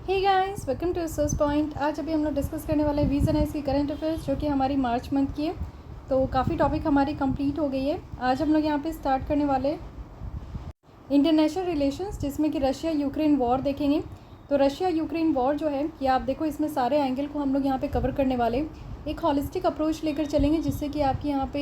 Hey guys, welcome to source point. आज अभी हम लोग डिस्कस करने वाले हैं वीज़न की करंट अफेयर्स, जो कि हमारी मार्च मंथ की है। तो काफ़ी टॉपिक हमारी कंप्लीट हो गई है। आज हम लोग यहाँ पे स्टार्ट करने वाले इंटरनेशनल रिलेशंस, जिसमें कि रशिया यूक्रेन वॉर देखेंगे। तो रशिया यूक्रेन वॉर जो है, ये आप देखो, इसमें सारे एंगल को हम लोग यहाँ पे कवर करने वाले एक हॉलिस्टिक अप्रोच लेकर चलेंगे, जिससे कि आपकी यहाँ पे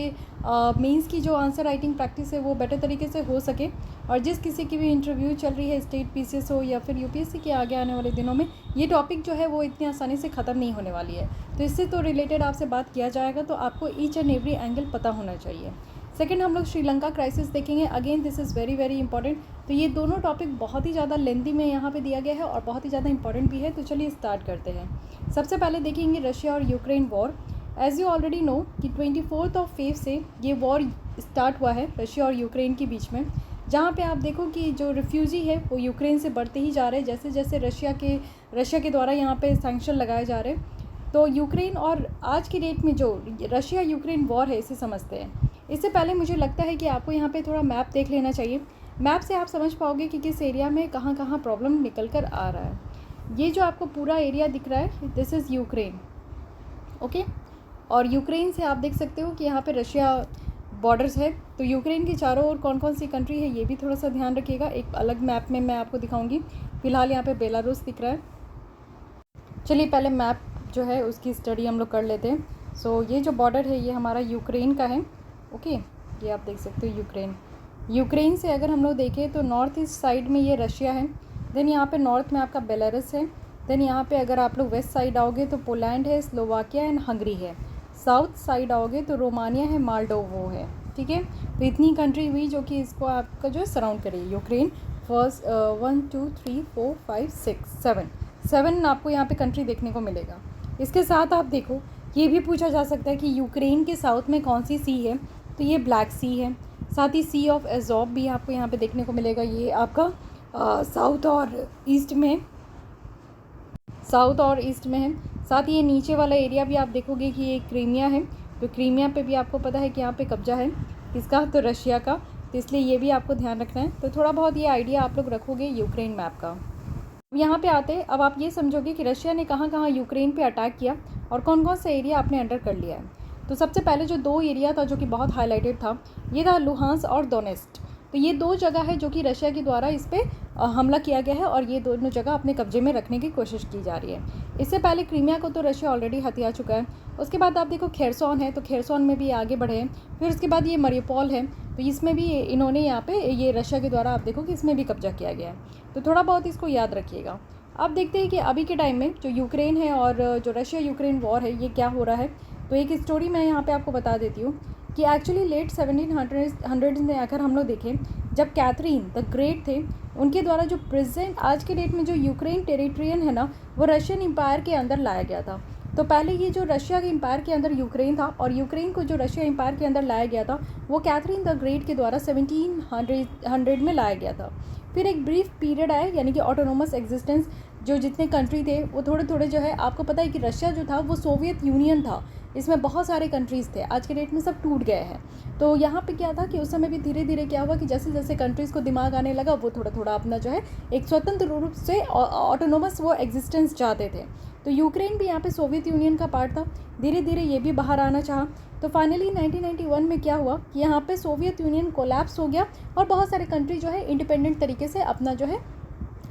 मेंस की जो आंसर राइटिंग प्रैक्टिस है वो बेटर तरीके से हो सके। और जिस किसी की भी इंटरव्यू चल रही है, स्टेट पीसीएस हो या फिर यूपीएससी के आगे आने वाले दिनों में, ये टॉपिक जो है वो इतनी आसानी से ख़त्म नहीं होने वाली है। तो इससे तो रिलेटेड आपसे बात किया जाएगा, तो आपको ईच एंड एवरी एंगल पता होना चाहिए। सेकंड, हम लोग श्रीलंका क्राइसिस देखेंगे। Again this is very very important. तो ये दोनों टॉपिक बहुत ही ज़्यादा लेंथी में यहाँ पे दिया गया है और बहुत ही ज़्यादा इंपॉर्टेंट भी है। तो चलिए स्टार्ट करते हैं। सबसे पहले देखेंगे रशिया और Ukraine war. As you already know कि 24 फेब से ये वॉर स्टार्ट हुआ है रशिया और यूक्रेन के बीच में, जहाँ पे आप देखो कि जो रिफ्यूजी है वो यूक्रेन से बढ़ते ही जा रहे हैं, जैसे जैसे रशिया के द्वारा यहाँ पे सैंक्शन लगाए जा रहे हैं। तो यूक्रेन और आज की डेट में जो रशिया यूक्रेन वॉर है, इसे समझते हैं। इससे पहले मुझे लगता है कि आपको यहाँ पे थोड़ा मैप देख लेना चाहिए। मैप से आप समझ पाओगे कि किस एरिया में कहाँ कहाँ प्रॉब्लम निकल कर आ रहा है। ये जो आपको पूरा एरिया दिख रहा है, दिस इज़ यूक्रेन, ओके। और यूक्रेन से आप देख सकते हो कि यहाँ पे रशिया बॉर्डर्स है। तो यूक्रेन के चारों ओर कौन कौन सी कंट्री है, ये भी थोड़ा सा ध्यान रखिएगा। एक अलग मैप में मैं आपको दिखाऊंगी। फिलहाल यहाँ पे बेलारूस दिख रहा है। चलिए पहले मैप जो है उसकी स्टडी हम लोग कर लेते हैं। सो ये जो बॉर्डर है ये हमारा यूक्रेन का है, ओके। ये आप देख सकते हो यूक्रेन से अगर हम लोग देखें तो नॉर्थ ईस्ट साइड में ये रशिया है। देन यहाँ पे नॉर्थ में आपका बेलारूस है। देन यहाँ पे अगर आप लोग वेस्ट साइड आओगे तो पोलैंड है, स्लोवाकिया एंड हंगरी है। साउथ साइड आओगे तो रोमानिया है, मालडोवो है, ठीक है। तो इतनी कंट्री हुई जो कि इसको आपका जो है सराउंड करेगी। यूक्रेन फर्स्ट 1 2 3 4 5 6 7 आपको यहाँ पे कंट्री देखने को मिलेगा। इसके साथ आप देखो, ये भी पूछा जा सकता है कि यूक्रेन के साउथ में कौन सी सी है, तो ये ब्लैक सी है। साथ ही सी ऑफ एजॉब भी आपको यहाँ पे देखने को मिलेगा। ये आपका साउथ और ईस्ट में है। साथ ही ये नीचे वाला एरिया भी आप देखोगे कि ये क्रीमिया है। तो क्रीमिया पे भी आपको पता है कि यहाँ पे कब्जा है किसका, तो रशिया का। तो इसलिए ये भी आपको ध्यान रखना है। तो थोड़ा बहुत ये आइडिया आप लोग रखोगे यूक्रेन मैप का। अब यहाँ पे आते हैं, अब आप ये समझोगे कि रशिया ने कहाँ कहाँ यूक्रेन पे अटैक किया और कौन कौन सा एरिया आपने अंडर कर लिया है। तो सबसे पहले जो दो एरिया था जो कि बहुत हाईलाइटेड था, ये था लुहांस और डोनेस्क। तो ये दो जगह है जो कि रशिया के द्वारा इस पर हमला किया गया है और ये दोनों जगह अपने कब्जे में रखने की कोशिश की जा रही है। इससे पहले क्रीमिया को तो रशिया ऑलरेडी हथिया चुका है। उसके बाद आप देखो खेरसोन है, तो खेरसोन में भी आगे बढ़े हैं। फिर उसके बाद ये मरियोपोल है, तो इसमें भी इन्होंने यहाँ पे ये रशिया के द्वारा आप देखो कि इसमें भी कब्जा किया गया है। तो थोड़ा बहुत इसको याद रखिएगा। अब देखते हैं कि अभी के टाइम में जो यूक्रेन है और जो रशिया यूक्रेन वॉर है, ये क्या हो रहा है। तो एक स्टोरी मैं यहाँ पे आपको बता देती हूँ कि एक्चुअली लेट 1700 में अगर हम लोग देखें, जब कैथरीन द ग्रेट थे, उनके द्वारा जो प्रेजेंट आज के डेट में जो यूक्रेन टेरिटरियन है ना, वो रशियन एम्पायर के अंदर लाया गया था। तो पहले ये जो रशिया के एम्पायर के अंदर यूक्रेन था और यूक्रेन को जो रशिया एम्पायर के अंदर लाया गया था, वो कैथरीन द ग्रेट के द्वारा 1700 में लाया गया था। फिर एक ब्रीफ पीरियड आया, यानी कि ऑटोनोमस एग्जिस्टेंस। जो जितने कंट्री थे वो थोड़े थोड़े जो है, आपको पता है कि रशिया जो था वो सोवियत यूनियन था, इसमें बहुत सारे कंट्रीज़ थे। आज के डेट में सब टूट गए हैं। तो यहाँ पे क्या था कि उस समय भी धीरे धीरे क्या हुआ कि जैसे जैसे कंट्रीज़ को दिमाग आने लगा, वो थोड़ा थोड़ा अपना जो है एक स्वतंत्र रूप से ऑटोनोमस वो एग्जिस्टेंस चाहते थे। तो यूक्रेन भी यहाँ पे सोवियत यूनियन का पार्ट था। धीरे धीरे ये भी बाहर आना चाहा। तो फाइनली 1991 में क्या हुआ कि यहाँ पे सोवियत यूनियन कोलैप्स हो गया और बहुत सारे कंट्री जो है इंडिपेंडेंट तरीके से अपना जो है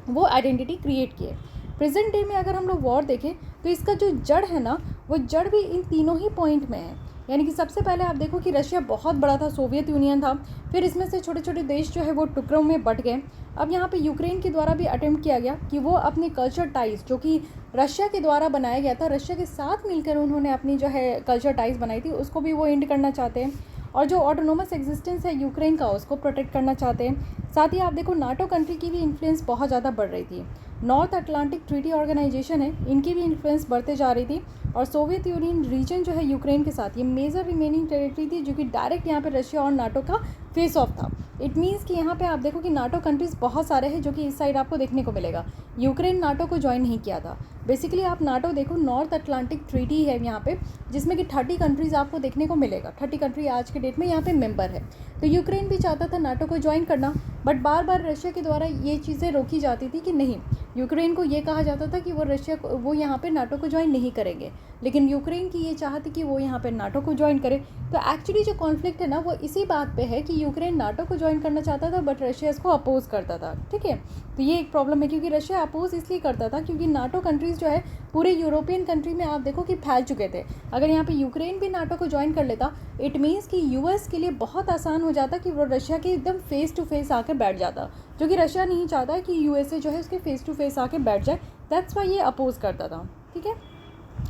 वो आइडेंटिटी क्रिएट किए। प्रेजेंट डे में अगर हम लोग वॉर देखें तो इसका जो जड़ है ना, वो जड़ भी इन तीनों ही पॉइंट में है। यानी कि सबसे पहले आप देखो कि रशिया बहुत बड़ा था, सोवियत यूनियन था। फिर इसमें से छोटे छोटे देश जो है वो टुकड़ों में बट गए। अब यहाँ पे यूक्रेन के द्वारा भी अटेम्प्ट किया गया कि वो अपने कल्चर टाइज, जो कि रशिया के द्वारा बनाया गया था, रशिया के साथ मिलकर उन्होंने अपनी जो है कल्चर टाइज बनाई थी, उसको भी वो एंड करना चाहते हैं। और जो ऑटोनोमस एग्जिस्टेंस है यूक्रेन का, उसको प्रोटेक्ट करना चाहते हैं। साथ ही आप देखो नाटो कंट्री की भी इन्फ्लुएंस बहुत ज़्यादा बढ़ रही थी। नॉर्थ अटलांटिक ट्रीटी ऑर्गेनाइजेशन है, इनकी भी इन्फ्लुएंस बढ़ते जा रही थी। और सोवियत यूनियन रीजन जो है यूक्रेन के साथ, ये मेजर रिमेनिंग टेरिटरी थी, जो कि डायरेक्ट यहाँ पे रशिया और नाटो का फेस ऑफ था। इट मीन्स कि यहाँ पे आप देखो कि नाटो कंट्रीज़ बहुत सारे हैं जो कि इस साइड आपको देखने को मिलेगा। यूक्रेन नाटो को ज्वाइन नहीं किया था। बेसिकली आप नाटो देखो, नॉर्थ अटलांटिक ट्रीटी है यहाँ पे, जिसमें कि 30 कंट्रीज़ आपको देखने को मिलेगा। 30 कंट्री आज के डेट में यहाँ पे मेंबर है। तो यूक्रेन भी चाहता था नाटो को ज्वाइन करना, बट बार बार रशिया के द्वारा ये चीज़ें रोकी जाती थी कि नहीं, यूक्रेन को ये कहा जाता था कि वो यहाँ पे नाटो को ज्वाइन नहीं करेंगे, लेकिन यूक्रेन की ये चाहती कि वो यहाँ पे नाटो को ज्वाइन करे। तो एक्चुअली जो कॉन्फ्लिक्ट है ना, वो इसी बात पे है कि यूक्रेन नाटो को ज्वाइन करना चाहता था, बट रशिया इसको अपोज करता था। ठीक है, तो ये एक प्रॉब्लम है, क्योंकि रशिया अपोज इसलिए करता था क्योंकि नाटो कंट्रीज़ जो है पूरे यूरोपियन कंट्री में आप देखो कि फैल चुके थे। अगर यहाँ पे यूक्रेन भी नाटो को ज्वाइन कर लेता, इट मीन्स कि यूएस के लिए बहुत आसान हो जाता कि वो रशिया के एकदम फेस टू फेस आके बैठ जाता, जो कि रशिया नहीं चाहता कि यूएसए जो है उसके फेस टू फेस आके बैठ जाए। दैट्स वाई ये अपोज करता था। ठीक है,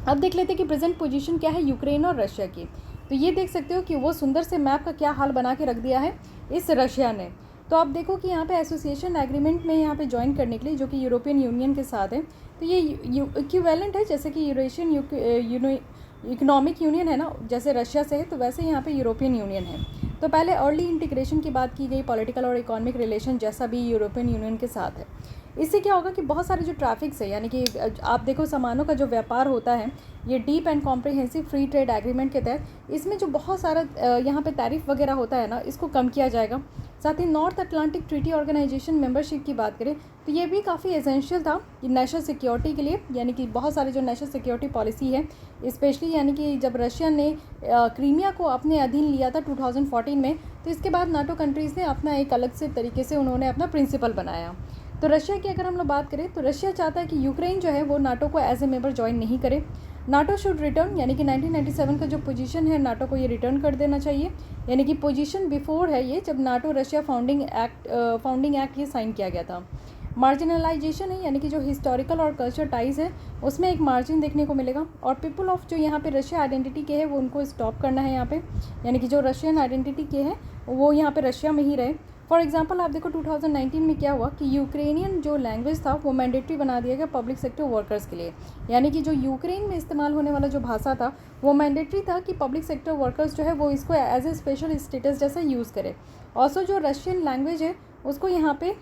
अब देख लेते हैं कि प्रेजेंट पोजीशन क्या है यूक्रेन और रशिया की। तो ये देख सकते हो कि वो सुंदर से मैप का क्या हाल बना के रख दिया है इस रशिया ने। तो आप देखो कि यहाँ पे एसोसिएशन एग्रीमेंट में यहाँ पे ज्वाइन करने के लिए, जो कि यूरोपियन यूनियन के साथ है, तो ये इक्विवेलेंट है जैसे कि यूरेशियन इकोनॉमिक यूनियन है ना, जैसे रशिया से है, तो वैसे यहाँ पे यूरोपियन यूनियन है। तो पहले अर्ली इंटीग्रेशन की बात की गई, पॉलिटिकल और इकोनॉमिक रिलेशन जैसा भी यूरोपियन यूनियन के साथ है। इससे क्या होगा कि बहुत सारे जो ट्रैफिक्स है, यानी कि आप देखो सामानों का जो व्यापार होता है, ये deep and comprehensive free trade agreement के तहत इसमें जो बहुत सारा यहाँ पे टैरिफ वगैरह होता है ना, इसको कम किया जाएगा। साथ ही North Atlantic Treaty Organization membership की बात करें तो ये भी काफ़ी एसेंशियल था कि नेशनल सिक्योरिटी के लिए, यानी कि बहुत सारे जो नेशनल सिक्योरिटी पॉलिसी है, स्पेशली यानी कि जब रशिया ने क्रीमिया को अपने अधीन लिया था 2014 में, तो इसके बाद नाटो कंट्रीज़ ने अपना एक अलग से तरीके से उन्होंने अपना प्रिंसिपल बनाया। तो रशिया की अगर हम लोग बात करें तो रशिया चाहता है कि यूक्रेन जो है वो नाटो को एज ए मेंबर ज्वाइन नहीं करे। नाटो शुड रिटर्न, यानी कि 1997 का जो पोजीशन है नाटो को ये रिटर्न कर देना चाहिए, यानी कि पोजीशन बिफोर है ये, जब नाटो रशिया फाउंडिंग एक्ट ये साइन किया गया था। मार्जिनलाइजेशन है, यानी कि जो हिस्टोरिकल और कल्चर टाइज है उसमें एक मार्जिन देखने को मिलेगा। और पीपल ऑफ जो यहाँ पे रशिया आइडेंटिटी के है वो उनको स्टॉप करना है यहाँ पे, यानी कि जो रशियन आइडेंटिटी के हैं वो यहाँ पे रशिया में ही रहे। फॉर एग्जांपल आप देखो 2019 में क्या हुआ कि यूक्रेनियन जो लैंग्वेज था वो मैंडेटरी बना दिया गया पब्लिक सेक्टर वर्कर्स के लिए, यानी कि जो यूक्रेन में इस्तेमाल होने वाला जो भाषा था वो मैंडेटरी था कि पब्लिक सेक्टर वर्कर्स जो है वो इसको एज ए स्पेशल स्टेटस जैसा यूज़ करे। ऑल्सो जो रशियन लैंग्वेज है उसको यहाँ पे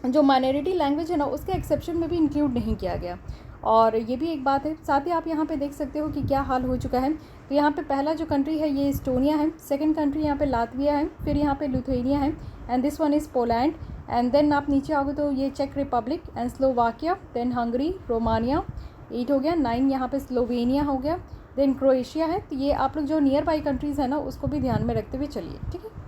जो माइनॉरिटी लैंग्वेज है ना उसके एक्सेप्शन में भी इंक्लूड नहीं किया गया, और ये भी एक बात है। साथ ही आप यहाँ पे देख सकते हो कि क्या हाल हो चुका है। तो यहाँ पे पहला जो कंट्री है ये एस्टोनिया है, सेकंड कंट्री यहाँ पे लातविया है, फिर यहाँ पे लिथुआनिया है, and this one is Poland, and then आप नीचे आओगे तो ये चेक Republic and Slovakia, then Hungary, Romania, 8 हो गया, 9 यहाँ पे स्लोवेनिया हो गया, देन क्रोएशिया है। तो ये आप लोग जो नियर बाई कंट्रीज़ है ना उसको भी ध्यान में रखते हुए चलिए। ठीक है,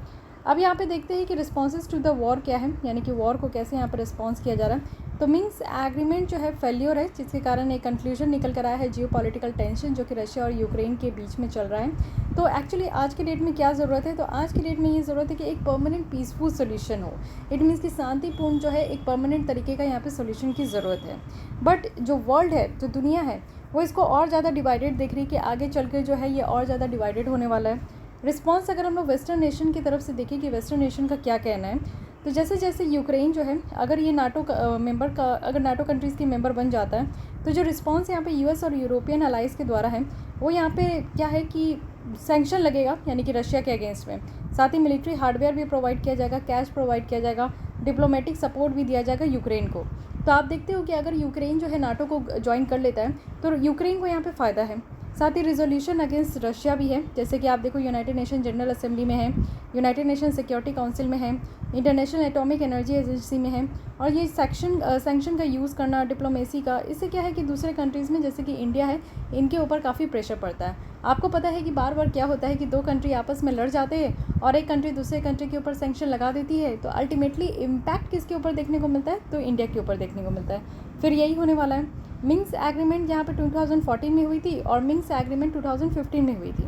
अब यहाँ पे देखते हैं कि रिस्पॉन्सेज टू द वॉर क्या है, यानी कि वॉर को कैसे यहाँ पर रिस्पॉन्स किया जा रहा है। तो मीन्स एग्रीमेंट जो है फेल्योर है, जिसके कारण एक कंक्लूजन निकल कर आया है जियो पॉलिटिकल टेंशन जो कि रशिया और यूक्रेन के बीच में चल रहा है। तो एक्चुअली आज के डेट में क्या ज़रूरत है, तो आज के डेट में ये ज़रूरत है कि एक परमानेंट पीसफुल सोल्यूशन हो। इट मीन्स कि शांतिपूर्ण जो है एक परमानेंट तरीके का यहाँ पे सोल्यूशन की ज़रूरत है। बट जो वर्ल्ड है, जो दुनिया है, वो इसको और ज़्यादा डिवाइडेड देख रही है कि आगे चल कर जो है ये और ज़्यादा डिवाइडेड होने वाला है। रिस्पॉन्स अगर हम लोग वेस्टर्न नेशन की तरफ से देखें कि वेस्टर्न नेशन का क्या कहना है, तो जैसे जैसे यूक्रेन जो है अगर ये नाटो अगर नाटो कंट्रीज़ की मेंबर बन जाता है तो जो रिस्पॉन्स यहाँ पे यूएस और यूरोपियन अलाइज के द्वारा है वो यहाँ पे क्या है कि सैंक्शन लगेगा, यानी कि रशिया के अगेंस्ट में। साथ ही मिलिट्री हार्डवेयर भी प्रोवाइड किया जाएगा, कैश प्रोवाइड किया जाएगा, डिप्लोमेटिक सपोर्ट भी दिया जाएगा यूक्रेन को। तो आप देखते हो कि अगर यूक्रेन जो है नाटो को ज्वाइन कर लेता है तो यूक्रेन को यहाँ पर फ़ायदा है। साथ ही रिजोल्यूशन अगेंस्ट रशिया भी है, जैसे कि आप देखो यूनाइटेड नेशन जनरल असेंबली में है, यूनाइटेड नेशन सिक्योरिटी काउंसिल में है, इंटरनेशनल एटॉमिक एनर्जी एजेंसी में है। और ये सैंक्शन का यूज़ करना डिप्लोमेसी का, इससे क्या है कि दूसरे कंट्रीज़ में जैसे कि इंडिया है इनके ऊपर काफ़ी प्रेशर पड़ता है। आपको पता है कि बार बार क्या होता है कि दो कंट्री आपस में लड़ जाते हैं और एक कंट्री दूसरे कंट्री के ऊपर सैंक्शन लगा देती है, तो अल्टीमेटली इम्पैक्ट किसके ऊपर देखने को मिलता है, तो इंडिया के ऊपर देखने को मिलता है। फिर यही होने वाला है। मिंस्क एग्रीमेंट यहाँ पे 2014 में हुई थी और मिंस्क एग्रीमेंट 2015 में हुई थी।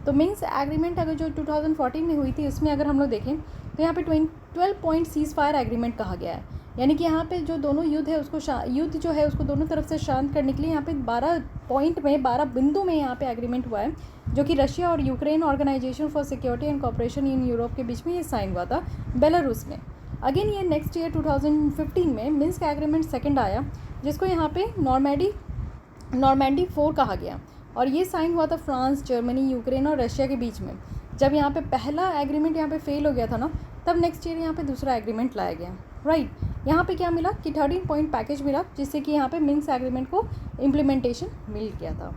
तो मिंस्क एग्रीमेंट अगर जो 2014 में हुई थी उसमें अगर हम लोग देखें तो यहाँ पे 12 पॉइंट सीज फायर एग्रीमेंट कहा गया है, यानी कि यहाँ पे जो दोनों युद्ध है उसको युद्ध जो है उसको दोनों तरफ से शांत करने के लिए यहाँ पे 12 पॉइंट में 12 बिंदु में यहाँ पे एग्रीमेंट हुआ है, जो कि रशिया और Ukraine Organization for Security and Cooperation in Europe के बीच में ये साइन हुआ था बेलारूस में। अगेन ये नेक्स्ट ईयर 2015 में मिंस्क एग्रीमेंट सेकेंड आया, जिसको यहाँ पे नॉर्मैंडी 4 कहा गया, और ये साइन हुआ था फ्रांस, जर्मनी, यूक्रेन और रशिया के बीच में। जब यहाँ पे पहला एग्रीमेंट यहाँ पे फेल हो गया था ना, तब नेक्स्ट ईयर यहाँ पे दूसरा एग्रीमेंट लाया गया। राइट। यहाँ पे क्या मिला कि 13 पॉइंट पैकेज मिला, जिससे कि यहाँ पे मिन्स्क एग्रीमेंट को इम्प्लीमेंटेशन मिल गया था।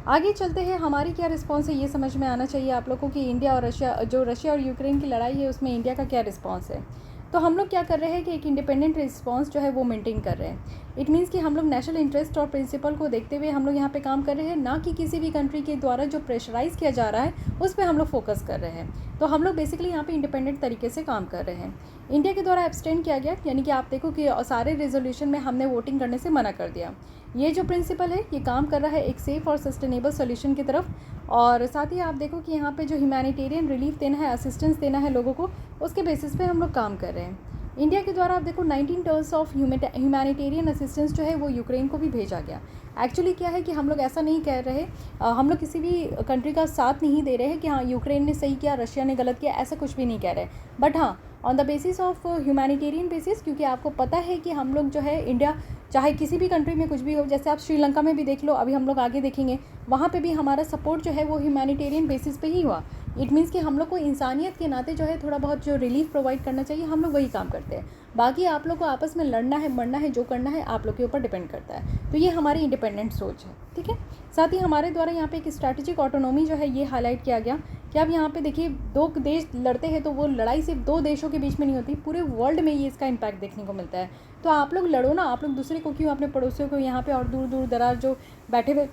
आगे चलते हैं, हमारी क्या रिस्पॉन्स है ये समझ में आना चाहिए आप लोगों को कि इंडिया और रशिया और यूक्रेन की लड़ाई है उसमें इंडिया का क्या रिस्पॉन्स है। तो हम लोग क्या कर रहे हैं कि एक इंडिपेंडेंट रिस्पॉन्स जो है वो मेंटेन कर रहे हैं। इट मीन्स कि हम लोग नेशनल इंटरेस्ट और प्रिंसिपल को देखते हुए हम लोग यहाँ पे काम कर रहे हैं, ना कि किसी भी कंट्री के द्वारा जो प्रेशराइज़ किया जा रहा है उस पर हम लोग फोकस कर रहे हैं। तो हम लोग बेसिकली यहाँ पे इंडिपेंडेंट तरीके से काम कर रहे हैं। इंडिया के द्वारा एब्सटेन किया गया, यानी कि आप देखो कि सारे रेजोल्यूशन में हमने वोटिंग करने से मना कर दिया। ये जो प्रिंसिपल है ये काम कर रहा है एक सेफ़ और सस्टेनेबल सोल्यूशन की तरफ। और साथ ही आप देखो कि यहाँ पे जो ह्यूमैनिटेरियन रिलीफ देना है, असिस्टेंस देना है लोगों को, उसके बेसिस पे हम लोग काम कर रहे हैं। इंडिया के द्वारा आप देखो 19 टन्स ऑफ ह्यूमैनिटेरियन असिस्टेंस जो है वो यूक्रेन को भी भेजा गया। एक्चुअली क्या है कि हम लोग ऐसा नहीं कह रहे, हम लोग किसी भी कंट्री का साथ नहीं दे रहे हैं कि हाँ यूक्रेन ने सही किया, रशिया ने गलत किया, ऐसा कुछ भी नहीं कह रहे। बट हाँ, on the basis of humanitarian basis, क्योंकि आपको पता है कि हम लोग जो है इंडिया चाहे किसी भी कंट्री में कुछ भी हो, जैसे आप श्रीलंका में भी देख लो, अभी हम लोग आगे देखेंगे, वहाँ पे भी हमारा सपोर्ट जो है वो ह्यूमैनिटेरियन बेसिस पे ही हुआ। इट मीन्स कि हम लोग को इंसानियत के नाते जो है थोड़ा बहुत जो रिलीफ प्रोवाइड करना चाहिए, हम लोग वही काम करते हैं। बाकी आप लोग को आपस में लड़ना है, मरना है, जो करना है आप लोग के ऊपर डिपेंड करता है। तो ये हमारी इंडिपेंडेंट सोच है, ठीक है। साथ ही हमारे द्वारा यहाँ पे एक स्ट्रैटेजिक ऑटोनॉमी जो है ये हाईलाइट किया गया कि अब यहाँ पे देखिए 2 देश लड़ते हैं तो वो लड़ाई सिर्फ 2 देशों के बीच में नहीं होती, पूरे वर्ल्ड में ये इसका इम्पैक्ट देखने को मिलता है। तो आप लोग लड़ो ना, आप लोग दूसरे को क्यों, अपने पड़ोसियों को यहाँ पे और दूर दूर दराज जो बैठे हुए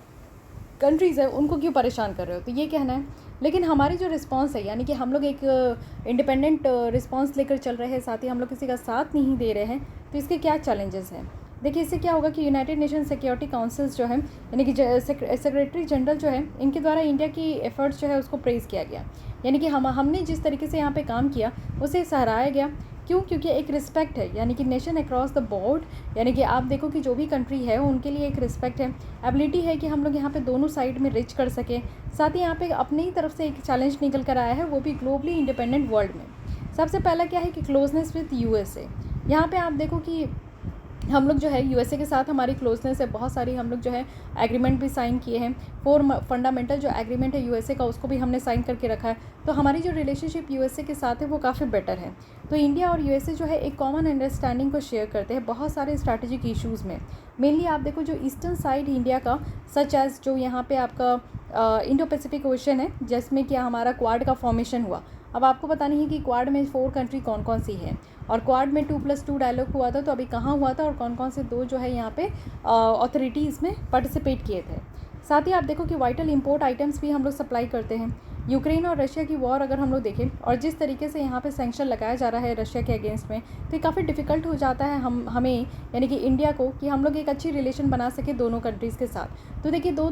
कंट्रीज़ है उनको क्यों परेशान कर रहे हो, तो ये कहना है। लेकिन हमारी जो रिस्पांस है, यानी कि हम लोग एक इंडिपेंडेंट रिस्पांस लेकर चल रहे हैं, साथ ही हम लोग किसी का साथ नहीं दे रहे हैं, तो इसके क्या चैलेंजेस हैं। देखिए इससे क्या होगा कि यूनाइटेड नेशन सिक्योरिटी काउंसिल्स जो है, यानी कि सेक्रेटरी जनरल जो है, इनके द्वारा इंडिया की एफर्ट्स जो है उसको प्रेज़ किया गया। यानी कि हमने जिस तरीके से यहाँ पे काम किया उसे सराहाया गया। क्यों? क्योंकि एक रिस्पेक्ट है, यानी कि नेशन अक्रॉस द बोर्ड, यानी कि आप देखो कि जो भी कंट्री है उनके लिए एक रिस्पेक्ट है, एबिलिटी है कि हम लोग यहाँ पे दोनों साइड में रिच कर सकें। साथ ही यहाँ पे अपनी ही तरफ से एक चैलेंज निकल कर आया है, वो भी ग्लोबली इंडिपेंडेंट वर्ल्ड में। सबसे पहला क्या है कि क्लोजनेस विद यूएसए। यहाँ पे आप देखो कि हम लोग जो है यूएसए के साथ हमारी क्लोजनेस है, बहुत सारी हम लोग जो है एग्रीमेंट भी साइन किए हैं। 4 फंडामेंटल जो एग्रीमेंट है यूएसए का उसको भी हमने साइन करके रखा है। तो हमारी जो रिलेशनशिप यूएसए के साथ है वो काफ़ी बेटर है। तो इंडिया और यूएसए जो है एक कॉमन अंडरस्टैंडिंग को शेयर करते हैं बहुत सारे स्ट्रैटेजिक इशूज़ में। मेनली आप देखो जो ईस्टर्न साइड इंडिया का, सच एज़ जो यहाँ पे आपका इंडो पैसिफिक ओशन है, जिसमें क्या हमारा क्वाड का फॉर्मेशन हुआ। अब आपको पता नहीं है कि क्वाड में 4 कंट्री कौन कौन सी है, और क्वाड में 2+2 डायलॉग हुआ था, तो अभी कहाँ हुआ था और कौन कौन से 2 जो है यहाँ पे अथॉरिटी इसमें पार्टिसिपेट किए थे। साथ ही आप देखो कि वाइटल इंपोर्ट आइटम्स भी हम लोग सप्लाई करते हैं। यूक्रेन और रशिया की वॉर अगर हम लोग देखें और जिस तरीके से यहाँ पे सैंक्शन लगाया जा रहा है रशिया के अगेंस्ट में, तो ये काफ़ी डिफ़िकल्ट हो जाता है हमें यानी कि इंडिया को कि हम लोग एक अच्छी रिलेशन बना सके दोनों कंट्रीज़ के साथ। तो देखिए दो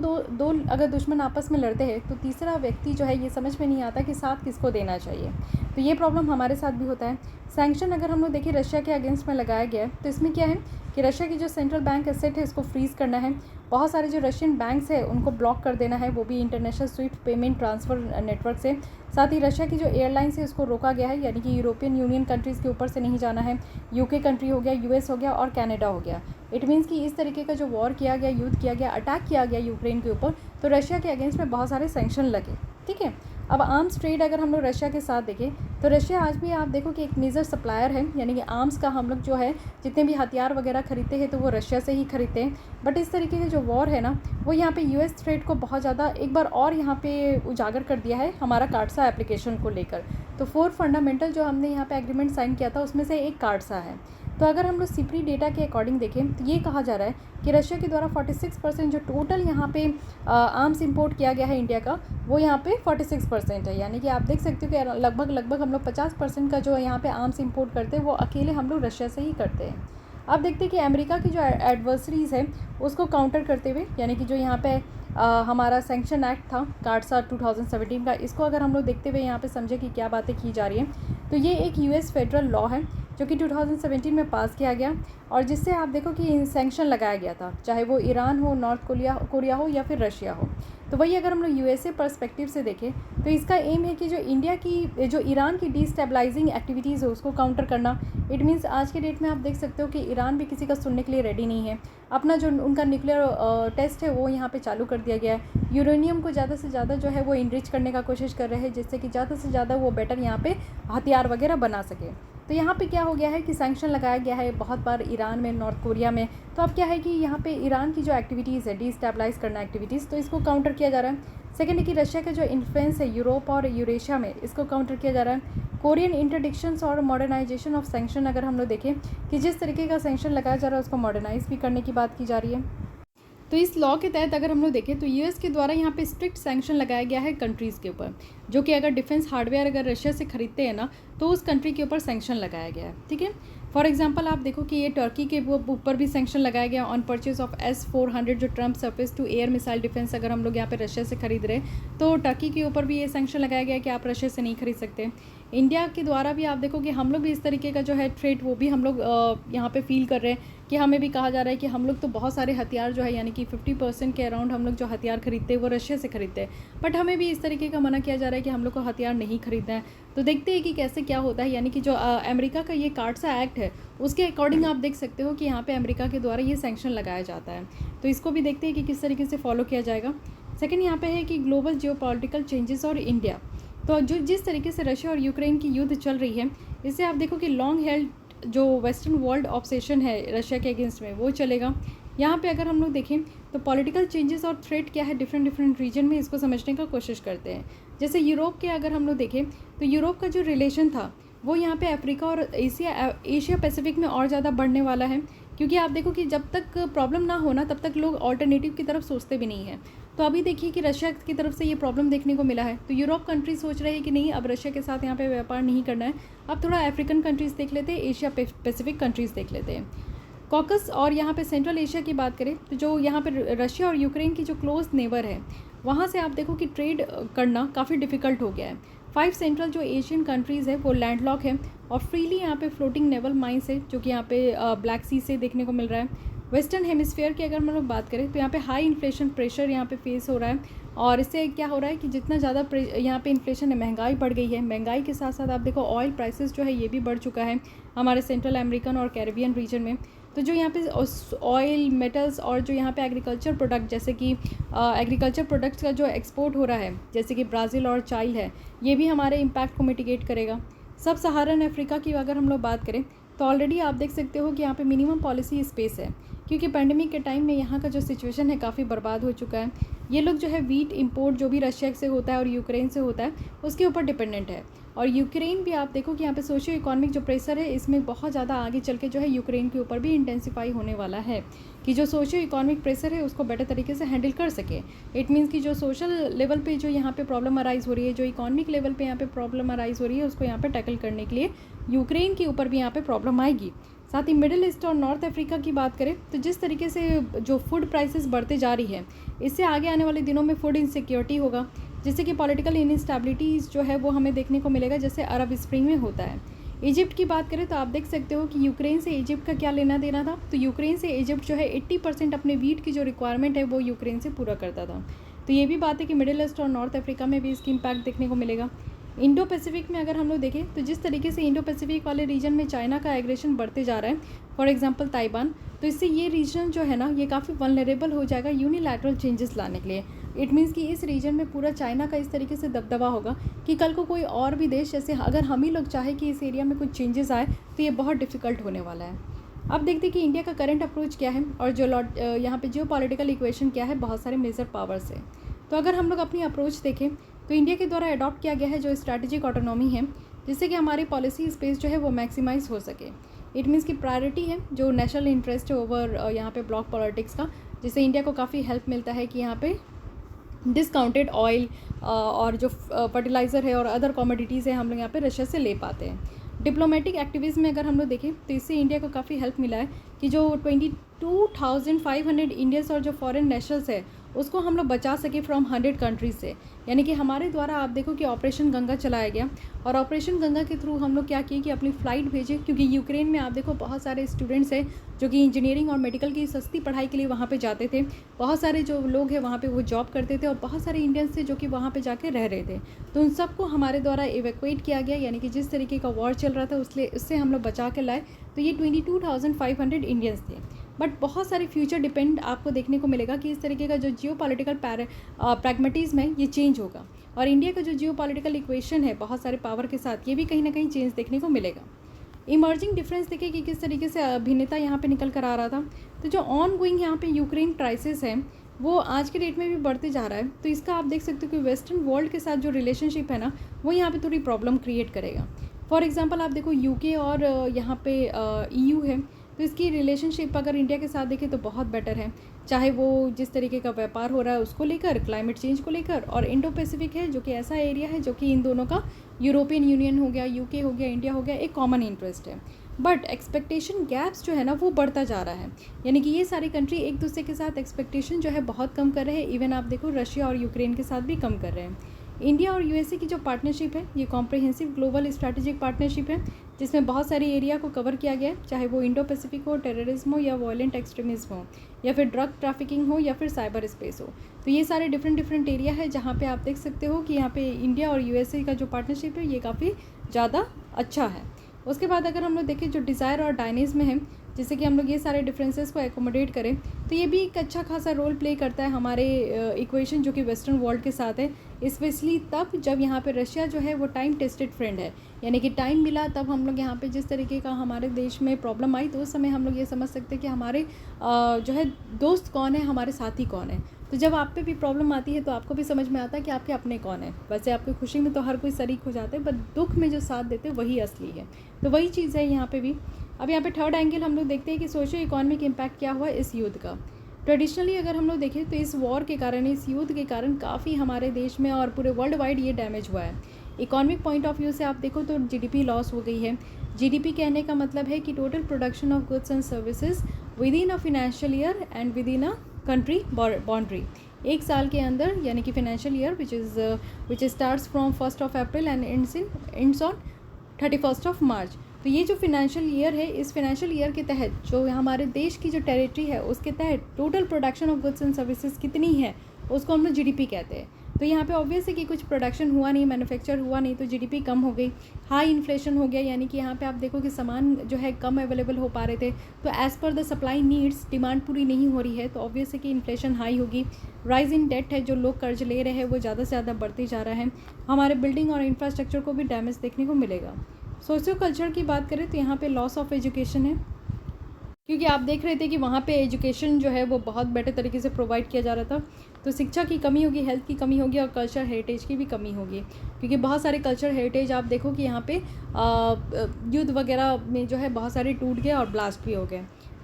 अगर दुश्मन आपस में लड़ते हैं तो तीसरा व्यक्ति जो है ये समझ में नहीं आता कि साथ किसको देना चाहिए। तो ये प्रॉब्लम हमारे साथ भी होता है। सैंक्शन अगर हम लोग देखें रशिया के अगेंस्ट में लगाया गया है, तो इसमें क्या है कि रशिया की जो सेंट्रल बैंक एसेट है इसको फ्रीज़ करना है, बहुत सारे जो रशियन बैंक्स है उनको ब्लॉक कर देना है, वो भी international Swift payment transfer network से। साथ ही रशिया की जो एयरलाइंस है उसको रोका गया है, यानी कि यूरोपियन यूनियन कंट्रीज़ के ऊपर से नहीं जाना है। यूके कंट्री हो गया, यूएस हो गया और कनाडा हो गया। इट मीन्स कि इस तरीके का जो वॉर किया गया, युद्ध किया गया, अटैक किया गया यूक्रेन के ऊपर, तो रशिया के अगेंस्ट में बहुत सारे सैंक्शन लगे, ठीक है। अब आर्म्स ट्रेड अगर हम लोग रशिया के साथ देखें तो रशिया आज भी आप देखो कि एक मेजर सप्लायर है, यानी कि आर्म्स का हम लोग जो है जितने भी हथियार वगैरह खरीदते हैं तो वो रशिया से ही खरीदते हैं। बट इस तरीके के जो वॉर है ना, वो यहाँ पे यूएस थ्रेट को बहुत ज़्यादा एक बार और यहाँ पे उजागर कर दिया है हमारा कार्डसा एप्लीकेशन को लेकर। तो 4 फंडामेंटल जो हमने यहाँ पे एग्रीमेंट साइन किया था उसमें से एक कार्डसा है। तो अगर हम लोग सिप्री डेटा के अकॉर्डिंग देखें तो ये कहा जा रहा है कि रशिया के द्वारा 46% जो टोटल यहाँ पे आर्म्स इंपोर्ट किया गया है इंडिया का, वो यहाँ पे 46% है। यानी कि आप देख सकते हो कि लगभग हम लोग 50% का जो यहाँ पे आर्म्स इंपोर्ट करते हैं वो अकेले हम लोग रशिया से ही करते हैं। अब देखते हैं कि अमेरिका की जो एडवर्सरीज़ है उसको काउंटर करते हुए, यानी कि जो यहाँ पे हमारा सैंक्शन एक्ट था कार्डसा 2017 का, इसको अगर हम लोग देखते हुए यहाँ पे समझे कि क्या बातें की जा रही हैं, तो ये एक यूएस फेडरल लॉ है जो कि 2017 में पास किया गया और जिससे आप देखो कि सैंक्शन लगाया गया था, चाहे वो ईरान हो, नॉर्थ कोरिया हो या फिर रशिया हो। तो वही अगर हम लोग यूएसए पर्सपेक्टिव से देखें तो इसका एम है कि जो ईरान की डिस्टेबलाइजिंग एक्टिविटीज़ है उसको काउंटर करना। इट मीन्स आज के डेट में आप देख सकते हो कि ईरान भी किसी का सुनने के लिए रेडी नहीं है। अपना जो उनका न्यूक्लियर टेस्ट है वो यहाँ पे चालू कर दिया गया है। यूरेनियम को ज़्यादा से ज़्यादा जो है वो इनरिच करने का कोशिश कर रहे हैं, जिससे कि ज़्यादा से ज़्यादा वो बेटर यहाँ पे हथियार वगैरह बना सके। तो यहाँ पे क्या हो गया है कि सैंक्शन लगाया गया है बहुत बार ईरान में, नॉर्थ कोरिया में। तो अब क्या है कि यहाँ पे ईरान की जो एक्टिविटीज़ है, डिस्टेबलाइज करना एक्टिविटीज़, तो इसको काउंटर किया जा रहा है। सेकेंड है कि रशिया का जो इन्फ्लुएंस है यूरोप और यूरेशिया में, इसको काउंटर किया जा रहा है। कोरियन इंटरडिक्शंस और मॉडर्नाइजेशन ऑफ सैंक्शन, अगर हम लोग देखें कि जिस तरीके का सैंक्शन लगाया जा रहा है उसको मॉडर्नाइज भी करने की बात की जा रही है। तो इस लॉ के तहत अगर हम लोग देखें तो यूएस के द्वारा यहाँ पे स्ट्रिक्ट सैंक्शन लगाया गया है कंट्रीज़ के ऊपर, जो कि अगर डिफेंस हार्डवेयर अगर रशिया से खरीदते हैं ना, तो उस कंट्री के ऊपर सैंक्शन लगाया गया है। ठीक है, फॉर एग्जांपल आप देखो कि ये टर्की के ऊपर भी सैंक्शन लगाया गया ऑन परचेज ऑफ S-400, जो Trump surface to air missile defence अगर हम लोग यहाँ पे रशिया से खरीद रहे हैं, तो टर्की के ऊपर भी ये सैंक्शन लगाया गया है कि आप रशिया से नहीं खरीद सकते। इंडिया के द्वारा भी आप देखो कि हम लोग भी इस तरीके का जो है थ्रेट वो भी हम लोग यहाँ पे फील कर रहे हैं कि हमें भी कहा जा रहा है कि हम लोग तो बहुत सारे हथियार जो है, यानी कि 50% के अराउंड हम लोग जो हथियार खरीदते हैं वो रशिया से खरीदते हैं, बट हमें भी इस तरीके का मना किया जा रहा है कि हम लोग को हथियार नहीं खरीदना है। तो देखते हैं कि कैसे क्या होता है, यानी कि जो अमेरिका का ये कार्डसा एक्ट है उसके अकॉर्डिंग आप देख सकते हो कि यहाँ पे अमेरिका के द्वारा ये सैंक्शन लगाया जाता है। तो इसको भी देखते हैं कि किस तरीके से फॉलो किया जाएगा। सेकेंड यहाँ पे है कि ग्लोबल जियोपॉलिटिकल चेंजेस और इंडिया। तो जो जिस तरीके से रशिया और यूक्रेन की युद्ध चल रही है, इससे आप देखो कि लॉन्ग हेल्ड जो वेस्टर्न वर्ल्ड ऑब्सेशन है रशिया के अगेंस्ट में, वो चलेगा। यहाँ पे अगर हम लोग देखें तो पॉलिटिकल चेंजेस और थ्रेट क्या है डिफरेंट रीजन में, इसको समझने का कोशिश करते हैं। जैसे यूरोप के अगर हम लोग देखें तो यूरोप का जो रिलेशन था वो यहाँ पे अफ्रीका और एशिया पैसिफिक में और ज़्यादा बढ़ने वाला है, क्योंकि आप देखो कि जब तक प्रॉब्लम ना होना तब तक लोग ऑल्टरनेटिव की तरफ सोचते भी नहीं हैं। तो अभी देखिए कि रशिया की तरफ से ये प्रॉब्लम देखने को मिला है, तो यूरोप कंट्री सोच रहे हैं कि नहीं, अब रशिया के साथ यहाँ पे व्यापार नहीं करना है, अब थोड़ा अफ्रीकन कंट्रीज़ देख लेते हैं, एशिया पैसिफिक कंट्रीज़ देख लेते हैं। कॉकस और यहाँ पे सेंट्रल एशिया की बात करें तो जो यहाँ पे रशिया और यूक्रेन की जो क्लोज नेबर है, वहाँ से आप देखो कि ट्रेड करना काफ़ी डिफ़िकल्ट हो गया है। 5 सेंट्रल जो एशियन कंट्रीज़ है वो लैंडलॉक है और फ्रीली यहाँ पे फ्लोटिंग नेवल माइंस है, जो कि यहाँ पे ब्लैक सी से देखने को मिल रहा है। वेस्टर्न हेमिस्फीयर की अगर हम लोग बात करें तो यहाँ पे हाई इन्फ्लेशन प्रेशर यहाँ पे फेस हो रहा है, और इससे क्या हो रहा है कि जितना ज़्यादा यहाँ पे इन्फ्लेशन है, महंगाई बढ़ गई है। महंगाई के साथ साथ आप देखो ऑयल प्राइसेस जो है ये भी बढ़ चुका है हमारे सेंट्रल अमेरिकन और कैरेबियन रीजन में। तो जो यहाँ पे ऑयल, मेटल्स और जो यहाँ पे एग्रीकल्चर प्रोडक्ट, जैसे कि एग्रीकल्चर प्रोडक्ट्स का जो एक्सपोर्ट हो रहा है, जैसे कि ब्राज़ील और चाइल है, ये भी हमारे इम्पैक्ट को मिटिगेट करेगा। सब सहारन अफ्रीका की अगर हम लोग बात करें तो ऑलरेडी आप देख सकते हो कि यहाँ पे मिनिमम पॉलिसी स्पेस है, क्योंकि पेंडेमिक के टाइम में यहाँ का जो सिचुएशन है काफ़ी बर्बाद हो चुका है। ये लोग जो है वीट इंपोर्ट जो भी रशिया से होता है और यूक्रेन से होता है उसके ऊपर डिपेंडेंट है। और यूक्रेन भी आप देखो कि यहाँ पे सोशियो इकोनॉमिक जो प्रेशर है इसमें बहुत ज़्यादा आगे चल के जो है यूक्रेन के ऊपर भी इंटेंसिफाई होने वाला है, कि जो सोशियो इकोनॉमिक प्रेशर है उसको बेटर तरीके से हैंडल कर सके। इट मीन्स कि जो सोशल लेवल पे जो यहाँ पे प्रॉब्लम अराइज हो रही है, जो इकोनॉमिक लेवल पे यहाँ पे प्रॉब्लम अराइज हो रही है, उसको यहाँ पे टैकल करने के लिए यूक्रेन के ऊपर भी यहाँ पे प्रॉब्लम आएगी। साथ ही मिडिल ईस्ट और नॉर्थ अफ्रीका की बात करें तो जिस तरीके से जो फूड प्राइसेस बढ़ते जा रही है, इससे आगे आने वाले दिनों में फूड इनसिक्योरिटी होगा, जिससे कि पॉलिटिकल इनस्टेबिलिटीज़ जो है वो हमें देखने को मिलेगा, जैसे अरब स्प्रिंग में होता है। इजिप्ट की बात करें तो आप देख सकते हो कि यूक्रेन से इजिप्ट का क्या लेना देना था। तो यूक्रेन से इजिप्ट जो है 80% अपने वीट की जो रिक्वायरमेंट है वो यूक्रेन से पूरा करता था। तो ये भी बात है कि मिडिल ईस्ट और नॉर्थ अफ्रीका में भी इसकी इम्पैक्ट देखने को मिलेगा। इंडो पैसिफिक में अगर हम लोग देखें तो जिस तरीके से इंडो पैसिफिक वाले रीजन में चाइना का एग्रेशन बढ़ते जा रहा है, फॉर एग्जांपल ताइवान, तो इससे ये रीजन जो है ना ये काफ़ी वल्नरेबल हो जाएगा यूनिलैटरल चेंजेस लाने के लिए। इट मीन्स कि इस रीजन में पूरा चाइना का इस तरीके से दबदबा होगा कि कल को कोई और भी देश, जैसे अगर हम ही लोग चाहे कि इस एरिया में कुछ चेंजेस आए तो ये बहुत डिफ़िकल्ट होने वाला है। अब देखते हैं कि इंडिया का करंट अप्रोच क्या है और जो यहाँ पे जियो पॉलिटिकल इक्वेशन क्या है बहुत सारे मेजर पावर्स से। तो अगर हम लोग अपनी अप्रोच देखें तो इंडिया के द्वारा अडॉप्ट किया गया है जो स्ट्रैटेजिक ऑटोनॉमी है, जिससे कि हमारी पॉलिसी स्पेस जो है वो मैक्सिमाइज हो सके। इट मीन्स की प्रायोरिटी है जो नेशनल इंटरेस्ट है ओवर यहाँ पे ब्लॉक पॉलिटिक्स का, जिससे इंडिया को काफ़ी हेल्प मिलता है कि यहाँ पे डिस्काउंटेड ऑयल और जो फर्टिलाइज़र है और अदर कमोडिटीज़ है हम लोग यहाँ पे रशिया से ले पाते हैं। डिप्लोमेटिक एक्टिविज़म में अगर हम लोग देखें तो इससे इंडिया को काफ़ी हेल्प मिला है कि जो 22,500 इंडियंस और जो फॉरेन नेशनल्स है उसको हम लोग बचा सके फ्रॉम 100 कंट्रीज़ से। यानी कि हमारे द्वारा आप देखो कि ऑपरेशन गंगा चलाया गया, और ऑपरेशन गंगा के थ्रू हम लोग क्या किए कि अपनी फ़्लाइट भेजे, क्योंकि यूक्रेन में आप देखो बहुत सारे स्टूडेंट्स हैं जो कि इंजीनियरिंग और मेडिकल की सस्ती पढ़ाई के लिए वहाँ पे जाते थे। बहुत सारे जो लोग हैं वहाँ पे वो जॉब करते थे और बहुत सारे इंडियंस थे जो कि वहाँ पे जाके रह रहे थे। तो उन सबको हमारे द्वारा इवैक्यूएट किया गया, यानी कि जिस तरीके का वॉर चल रहा था उससे हम लोग बचा के लाए। तो ये 22,500 इंडियंस थे। बट बहुत सारे फ्यूचर डिपेंड आपको देखने को मिलेगा कि इस तरीके का जो जियो पॉलिटिकल प्रैग्मेटिज्म है ये चेंज होगा, और इंडिया का जो जियो पॉलिटिकल इक्वेशन है बहुत सारे पावर के साथ ये भी कहीं ना कहीं चेंज देखने को मिलेगा। इमर्जिंग डिफरेंस देखिए कि किस तरीके से भिन्नता यहाँ पे निकल कर आ रहा था। तो जो ऑन गोइंग यहाँ पे यूक्रेन क्राइसिस है वो आज के डेट में भी बढ़ते जा रहा है। तो इसका आप देख सकते हो कि वेस्टर्न वर्ल्ड के साथ जो रिलेशनशिप है ना वो यहाँ पे थोड़ी प्रॉब्लम क्रिएट करेगा। फॉर एग्जांपल आप देखो यूके और यहाँ पे ईयू है, तो इसकी रिलेशनशिप अगर इंडिया के साथ देखें तो बहुत बेटर है, चाहे वो जिस तरीके का व्यापार हो रहा है उसको लेकर, क्लाइमेट चेंज को लेकर, और इंडो पैसिफिक है जो कि ऐसा एरिया है जो कि इन दोनों का यूरोपियन यूनियन हो गया, यूके हो गया, इंडिया हो गया, एक कॉमन इंटरेस्ट है। बट एक्सपेक्टेशन गैप्स जो है ना वो बढ़ता जा रहा है, यानी कि ये सारी कंट्री एक दूसरे के साथ एक्सपेक्टेशन जो है बहुत कम कर रहे हैं। इवन आप देखो रशिया और यूक्रेन के साथ भी कम कर रहे हैं। इंडिया और यूएसए की जो पार्टनरशिप है ये कॉम्प्रिहेंसिव ग्लोबल स्ट्रैटेजिक पार्टनरशिप है, जिसमें बहुत सारी एरिया को कवर किया गया है, चाहे वो इंडो पैसिफिक हो, टेररिज्म हो, या वायलेंट एक्सट्रीमिज्म हो, या फिर ड्रग ट्रैफिकिंग हो, या फिर साइबर स्पेस हो। तो ये सारे डिफरेंट एरिया है जहाँ पे आप देख सकते हो कि यहाँ पे इंडिया और यूएसए का जो पार्टनरशिप है ये काफ़ी ज़्यादा अच्छा है। उसके बाद अगर हम लोग देखें जो डिज़ायर और डायनेज में है, जिससे कि हम लोग ये सारे डिफरेंसेस को एकोमोडेट करें, तो ये भी एक अच्छा खासा रोल प्ले करता है हमारे इक्वेशन जो कि वेस्टर्न वर्ल्ड के साथ है, स्पेशली तब जब यहाँ पे रशिया जो है वो टाइम टेस्टेड फ्रेंड है, यानी कि टाइम मिला तब हम लोग यहाँ पे जिस तरीके का हमारे देश में प्रॉब्लम आई तो उस समय हम लोग ये समझ सकते हैं कि हमारे जो है दोस्त कौन है, हमारे साथी कौन है। तो जब आप पे भी प्रॉब्लम आती है तो आपको भी समझ में आता है कि आपके अपने कौन है। वैसे आपकी खुशी में तो हर कोई शरीक हो जाते हैं, बट दुख में जो साथ देते हैं वही असली है। तो वही चीज़ है यहाँ पे भी। अब यहाँ पे थर्ड एंगल हम लोग देखते हैं कि सोशियो इकोनॉमिक इम्पैक्ट क्या हुआ इस युद्ध का। ट्रेडिशनली अगर हम लोग देखें तो इस वॉर के कारण, इस युद्ध के कारण काफ़ी हमारे देश में और पूरे वर्ल्ड वाइड ये डैमेज हुआ है। इकोनॉमिक पॉइंट ऑफ व्यू से आप देखो तो जीडीपी लॉस हो गई है। जीडीपी कहने का मतलब है कि total production of goods and services with in a financial year and with in a country boundary, एक साल के अंदर, यानी कि financial year which starts from 1 April and ends on 31 मार्च। तो ये जो फिनेंशियल ईयर है, इस फिनेंशियल ईयर के तहत जो हमारे देश की जो टेरिटरी है उसके तहत total production of goods and services कितनी है उसको हम लोग जीडीपी कहते हैं। तो यहाँ पे ऑब्वियस है कि कुछ प्रोडक्शन हुआ नहीं, मैन्युफैक्चर हुआ नहीं, तो जीडीपी कम हो गई। हाई इन्फ्लेशन हो गया, यानी कि यहाँ पे आप देखो कि सामान जो है कम अवेलेबल हो पा रहे थे, तो as per the supply needs demand पूरी नहीं हो रही है, तो ऑब्वियस है कि इन्फ्लेशन हाई होगी। राइज इन डेट है, जो लोग कर्ज ले रहे हैं वो ज़्यादा से ज़्यादा बढ़ते जा रहा है। हमारे बिल्डिंग और इंफ्रास्ट्रक्चर को भी डैमेज देखने को मिलेगा। सोशियो कल्चर की बात करें तो यहाँ पे लॉस ऑफ एजुकेशन है, क्योंकि आप देख रहे थे कि वहाँ पे एजुकेशन जो है वो बहुत बेटर तरीके से प्रोवाइड किया जा रहा था। तो शिक्षा की कमी होगी, हेल्थ की कमी होगी और कल्चर हेरिटेज की भी कमी होगी, क्योंकि बहुत सारे कल्चर हेरिटेज आप देखो कि यहाँ पे युद्ध वगैरह में जो है बहुत सारे टूट गए और ब्लास्ट भी हो गए।